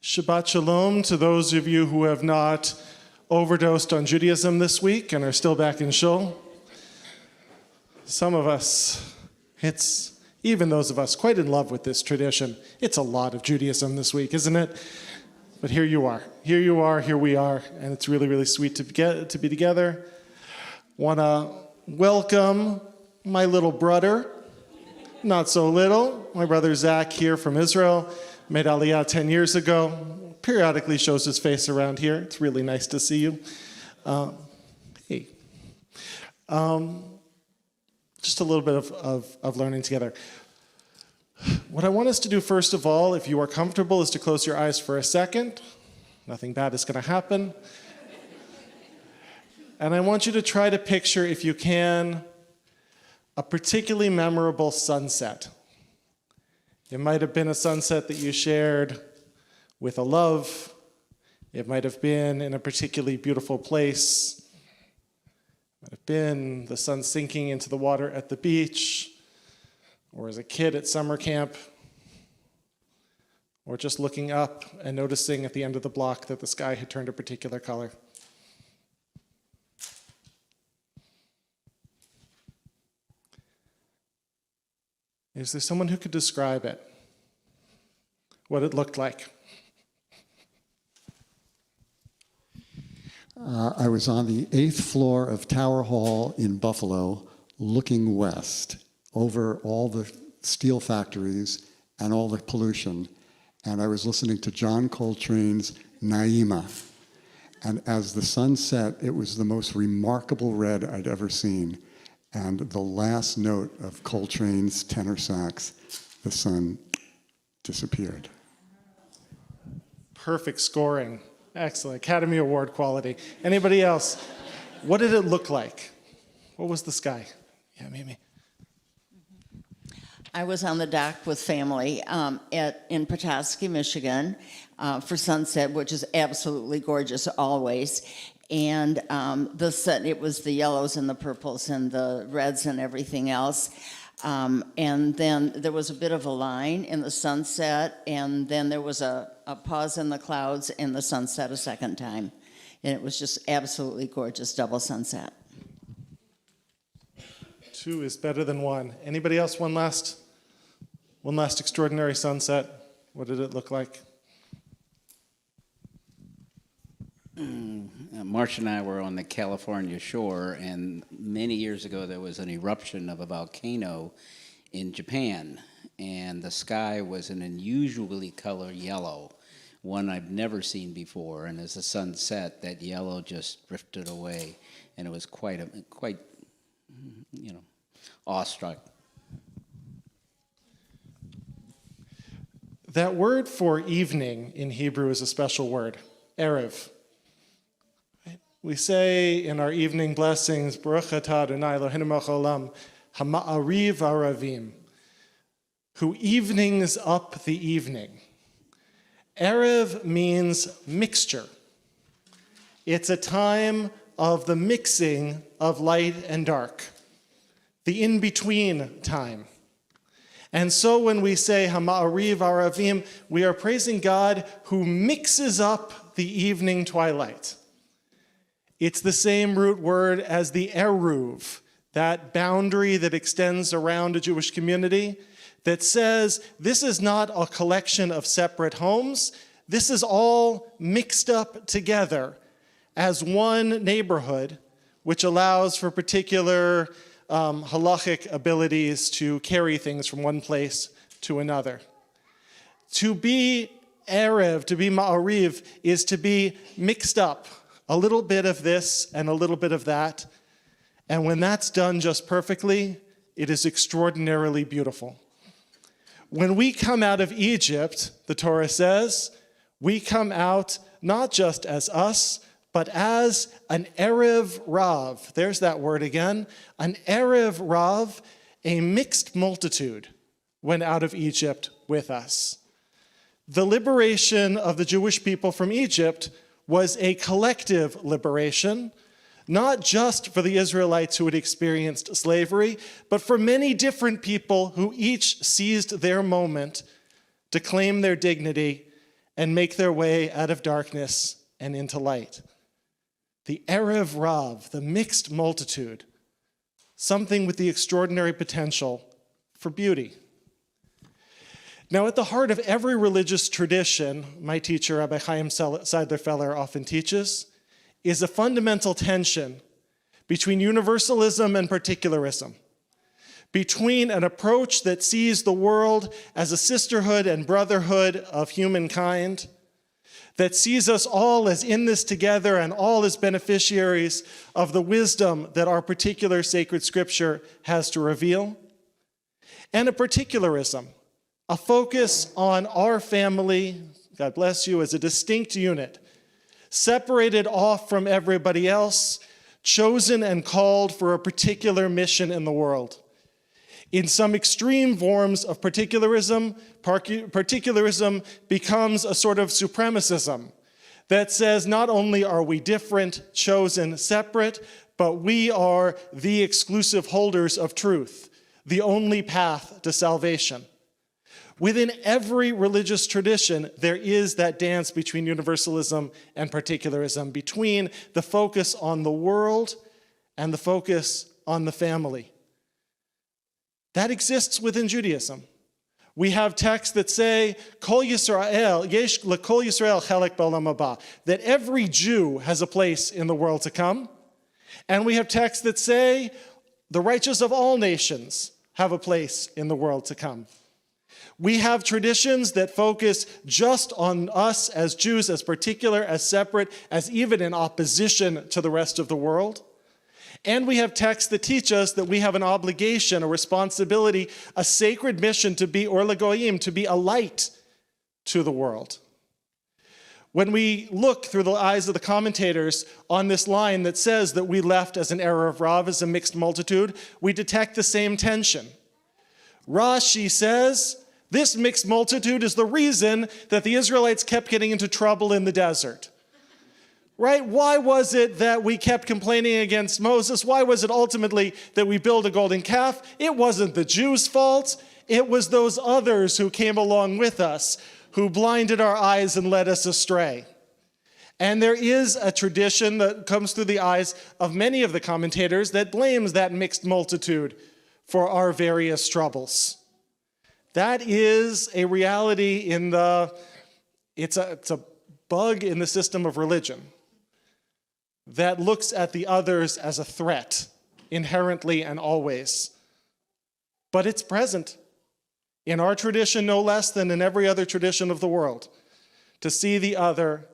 Shabbat Shalom to those of you who have not overdosed on Judaism this week and are still back in shul. Some of us, even those of us quite in love with this tradition, it's a lot of Judaism this week, isn't it? But here you are, here we are, and it's really, really sweet to be together. Want to welcome my little brother, not so little, my brother Zach here from Israel. Made Aliyah 10 years ago, periodically shows his face around here. It's really nice to see you. Hey. Just a little bit of learning together. What I want us to do first of all, if you are comfortable, is to close your eyes for a second. Nothing bad is going to happen. And I want you to try to picture, if you can, a particularly memorable sunset. It might have been a sunset that you shared with a love. It might have been in a particularly beautiful place. It might have been the sun sinking into the water at the beach, or as a kid at summer camp, or just looking up and noticing at the end of the block that the sky had turned a particular color. Is there someone who could describe it? What it looked like? I was on the 8th floor of Tower Hall in Buffalo, looking west over all the steel factories and all the pollution. And I was listening to John Coltrane's Naima. And as the sun set, it was the most remarkable red I'd ever seen. And the last note of Coltrane's tenor sax, the sun disappeared. Perfect scoring. Excellent. Academy Award quality. Anybody else? What did it look like? What was the sky? Yeah, Mimi. I was on the dock with family in Petoskey, Michigan, for sunset, which is absolutely gorgeous always. And it was the yellows and the purples and the reds and everything else. And then there was a bit of a line in the sunset, and then there was a pause in the clouds, and the sunset a second time. And it was just absolutely gorgeous, double sunset. Two is better than one. Anybody else? One last extraordinary sunset. What did it look like? Marcia and I were on the California shore, and many years ago there was an eruption of a volcano in Japan, and the sky was an unusually colored yellow, one I've never seen before. And as the sun set, that yellow just drifted away, and it was quite awestruck. That word for evening in Hebrew is a special word, erev. We say in our evening blessings, Baruch atah Adonai Eloheinu melech haolam, hama'ariv aravim, who evenings up the evening. Erev means mixture. It's a time of the mixing of light and dark, the in-between time. And so when we say hama'ariv aravim, we are praising God who mixes up the evening twilight. It's the same root word as the eruv, that boundary that extends around a Jewish community that says this is not a collection of separate homes. This is all mixed up together as one neighborhood, which allows for particular halachic abilities to carry things from one place to another. To be erev, to be ma'ariv, is to be mixed up. A little bit of this and a little bit of that. And when that's done just perfectly, it is extraordinarily beautiful. When we come out of Egypt, the Torah says, we come out not just as us, but as an Erev Rav. There's that word again. An Erev Rav, a mixed multitude, went out of Egypt with us. The liberation of the Jewish people from Egypt was a collective liberation, not just for the Israelites who had experienced slavery, but for many different people who each seized their moment to claim their dignity and make their way out of darkness and into light. The Erev Rav, the mixed multitude, something with the extraordinary potential for beauty. Now, at the heart of every religious tradition, my teacher, Rabbi Chaim Seidler-Feller, often teaches, is a fundamental tension between universalism and particularism, between an approach that sees the world as a sisterhood and brotherhood of humankind, that sees us all as in this together and all as beneficiaries of the wisdom that our particular sacred scripture has to reveal, and a particularism, a focus on our family, God bless you, as a distinct unit, separated off from everybody else, chosen and called for a particular mission in the world. In some extreme forms of particularism becomes a sort of supremacism that says not only are we different, chosen, separate, but we are the exclusive holders of truth, the only path to salvation. Within every religious tradition, there is that dance between universalism and particularism, between the focus on the world and the focus on the family. That exists within Judaism. We have texts that say, Kol Yisrael, yesh lekol Yisrael chelek b'olam haba, that every Jew has a place in the world to come. And we have texts that say, the righteous of all nations have a place in the world to come. We have traditions that focus just on us as Jews, as particular, as separate, as even in opposition to the rest of the world. And we have texts that teach us that we have an obligation, a responsibility, a sacred mission to be or legoyim, to be a light to the world. When we look through the eyes of the commentators on this line that says that we left as an Erev Rav, as a mixed multitude, we detect the same tension. Rashi says, this mixed multitude is the reason that the Israelites kept getting into trouble in the desert. Right? Why was it that we kept complaining against Moses? Why was it ultimately that we built a golden calf? It wasn't the Jews' fault. It was those others who came along with us, who blinded our eyes and led us astray. And there is a tradition that comes through the eyes of many of the commentators that blames that mixed multitude for our various troubles. That is a reality it's a bug in the system of religion that looks at the others as a threat, inherently and always. But it's present in our tradition no less than in every other tradition of the world, to see the other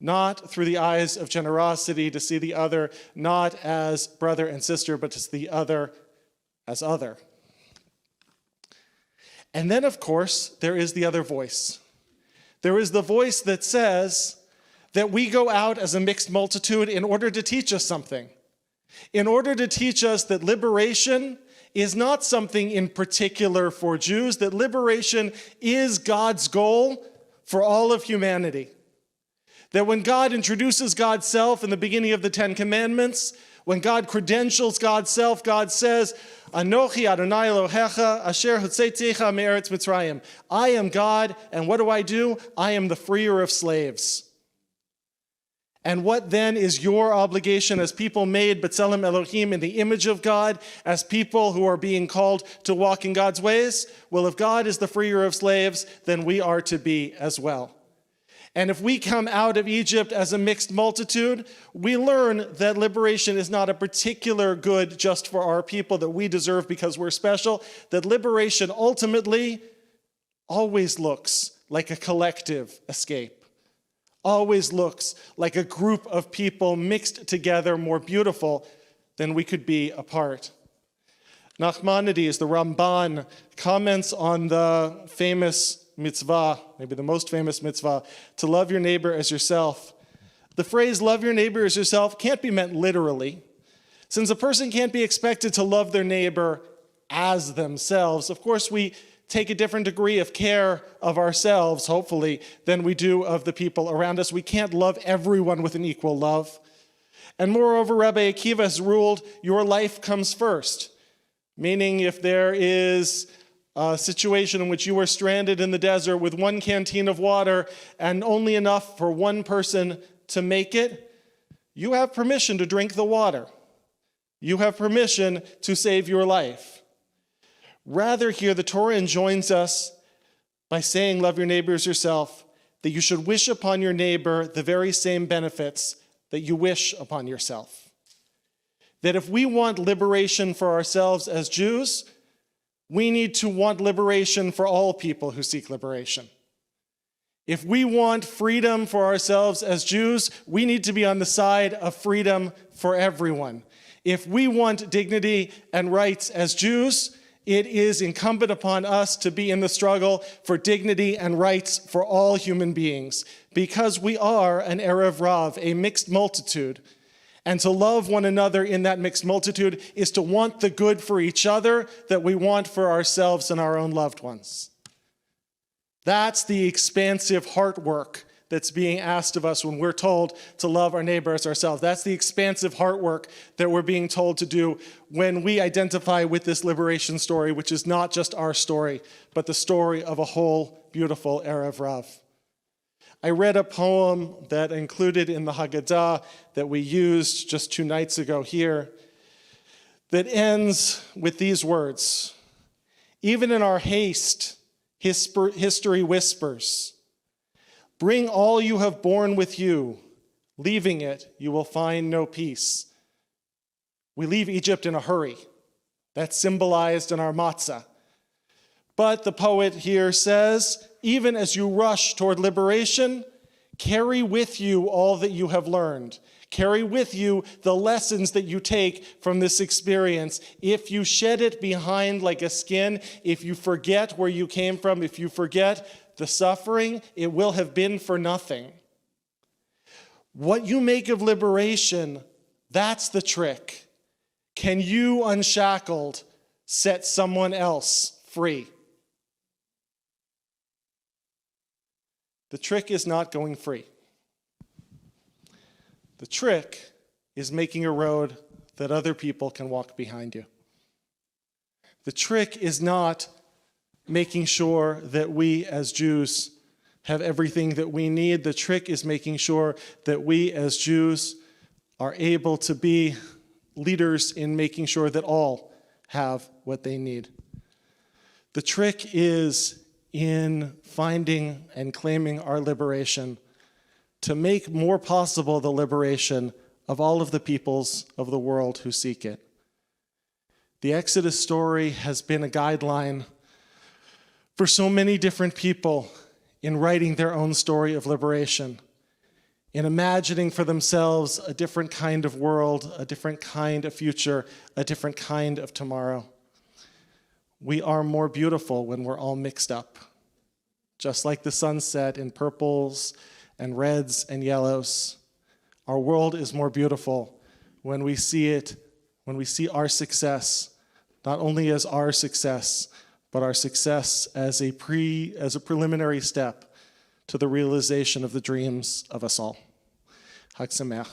not through the eyes of generosity, to see the other not as brother and sister, but to see the other as other. And then, of course, there is the other voice. There is the voice that says that we go out as a mixed multitude in order to teach us something, in order to teach us that liberation is not something in particular for Jews, that liberation is God's goal for all of humanity. That when God introduces God's self in the beginning of the Ten Commandments, when God credentials God's self, God says, Anochi Adonai Elohecha asher hotzetzecha me'eretz Mitzrayim. I am God, and what do? I am the freer of slaves. And what then is your obligation as people made B'Tselem Elohim in the image of God, as people who are being called to walk in God's ways? Well, if God is the freer of slaves, then we are to be as well. And if we come out of Egypt as a mixed multitude, we learn that liberation is not a particular good just for our people that we deserve because we're special, that liberation ultimately always looks like a collective escape, always looks like a group of people mixed together more beautiful than we could be apart. Nachmanides, the Ramban, comments on the famous mitzvah, maybe the most famous mitzvah, to love your neighbor as yourself. The phrase love your neighbor as yourself can't be meant literally. Since a person can't be expected to love their neighbor as themselves, of course we take a different degree of care of ourselves, hopefully, than we do of the people around us. We can't love everyone with an equal love. And moreover, Rabbi Akiva has ruled your life comes first, meaning if there is a situation in which you are stranded in the desert with one canteen of water and only enough for one person to make it, you have permission to drink the water. You have permission to save your life. Rather, here the Torah enjoins us by saying, love your neighbor as yourself, that you should wish upon your neighbor the very same benefits that you wish upon yourself. That if we want liberation for ourselves as Jews, we need to want liberation for all people who seek liberation. If we want freedom for ourselves as Jews, we need to be on the side of freedom for everyone. If we want dignity and rights as Jews, it is incumbent upon us to be in the struggle for dignity and rights for all human beings, because we are an Erev Rav, a mixed multitude. And to love one another in that mixed multitude is to want the good for each other that we want for ourselves and our own loved ones. That's the expansive heart work that's being asked of us when we're told to love our neighbor as ourselves. That's the expansive heart work that we're being told to do when we identify with this liberation story, which is not just our story, but the story of a whole beautiful Erev Rav. I read a poem that included in the Haggadah that we used just 2 nights ago here that ends with these words: even in our haste, history whispers, bring all you have borne with you, leaving it, you will find no peace. We leave Egypt in a hurry. That's symbolized in our matzah. But the poet here says, even as you rush toward liberation, carry with you all that you have learned. Carry with you the lessons that you take from this experience. If you shed it behind like a skin, if you forget where you came from, if you forget the suffering, it will have been for nothing. What you make of liberation, that's the trick. Can you, unshackled, set someone else free? The trick is not going free. The trick is making a road that other people can walk behind you. The trick is not making sure that we as Jews have everything that we need. The trick is making sure that we as Jews are able to be leaders in making sure that all have what they need. The trick is in finding and claiming our liberation to make more possible the liberation of all of the peoples of the world who seek it. The Exodus story has been a guideline for so many different people in writing their own story of liberation, in imagining for themselves a different kind of world, a different kind of future, a different kind of tomorrow. We are more beautiful when we're all mixed up. Just like the sunset in purples and reds and yellows, our world is more beautiful when we see it, when we see our success, not only as our success, but our success as a preliminary step to the realization of the dreams of us all. Chag Sameach.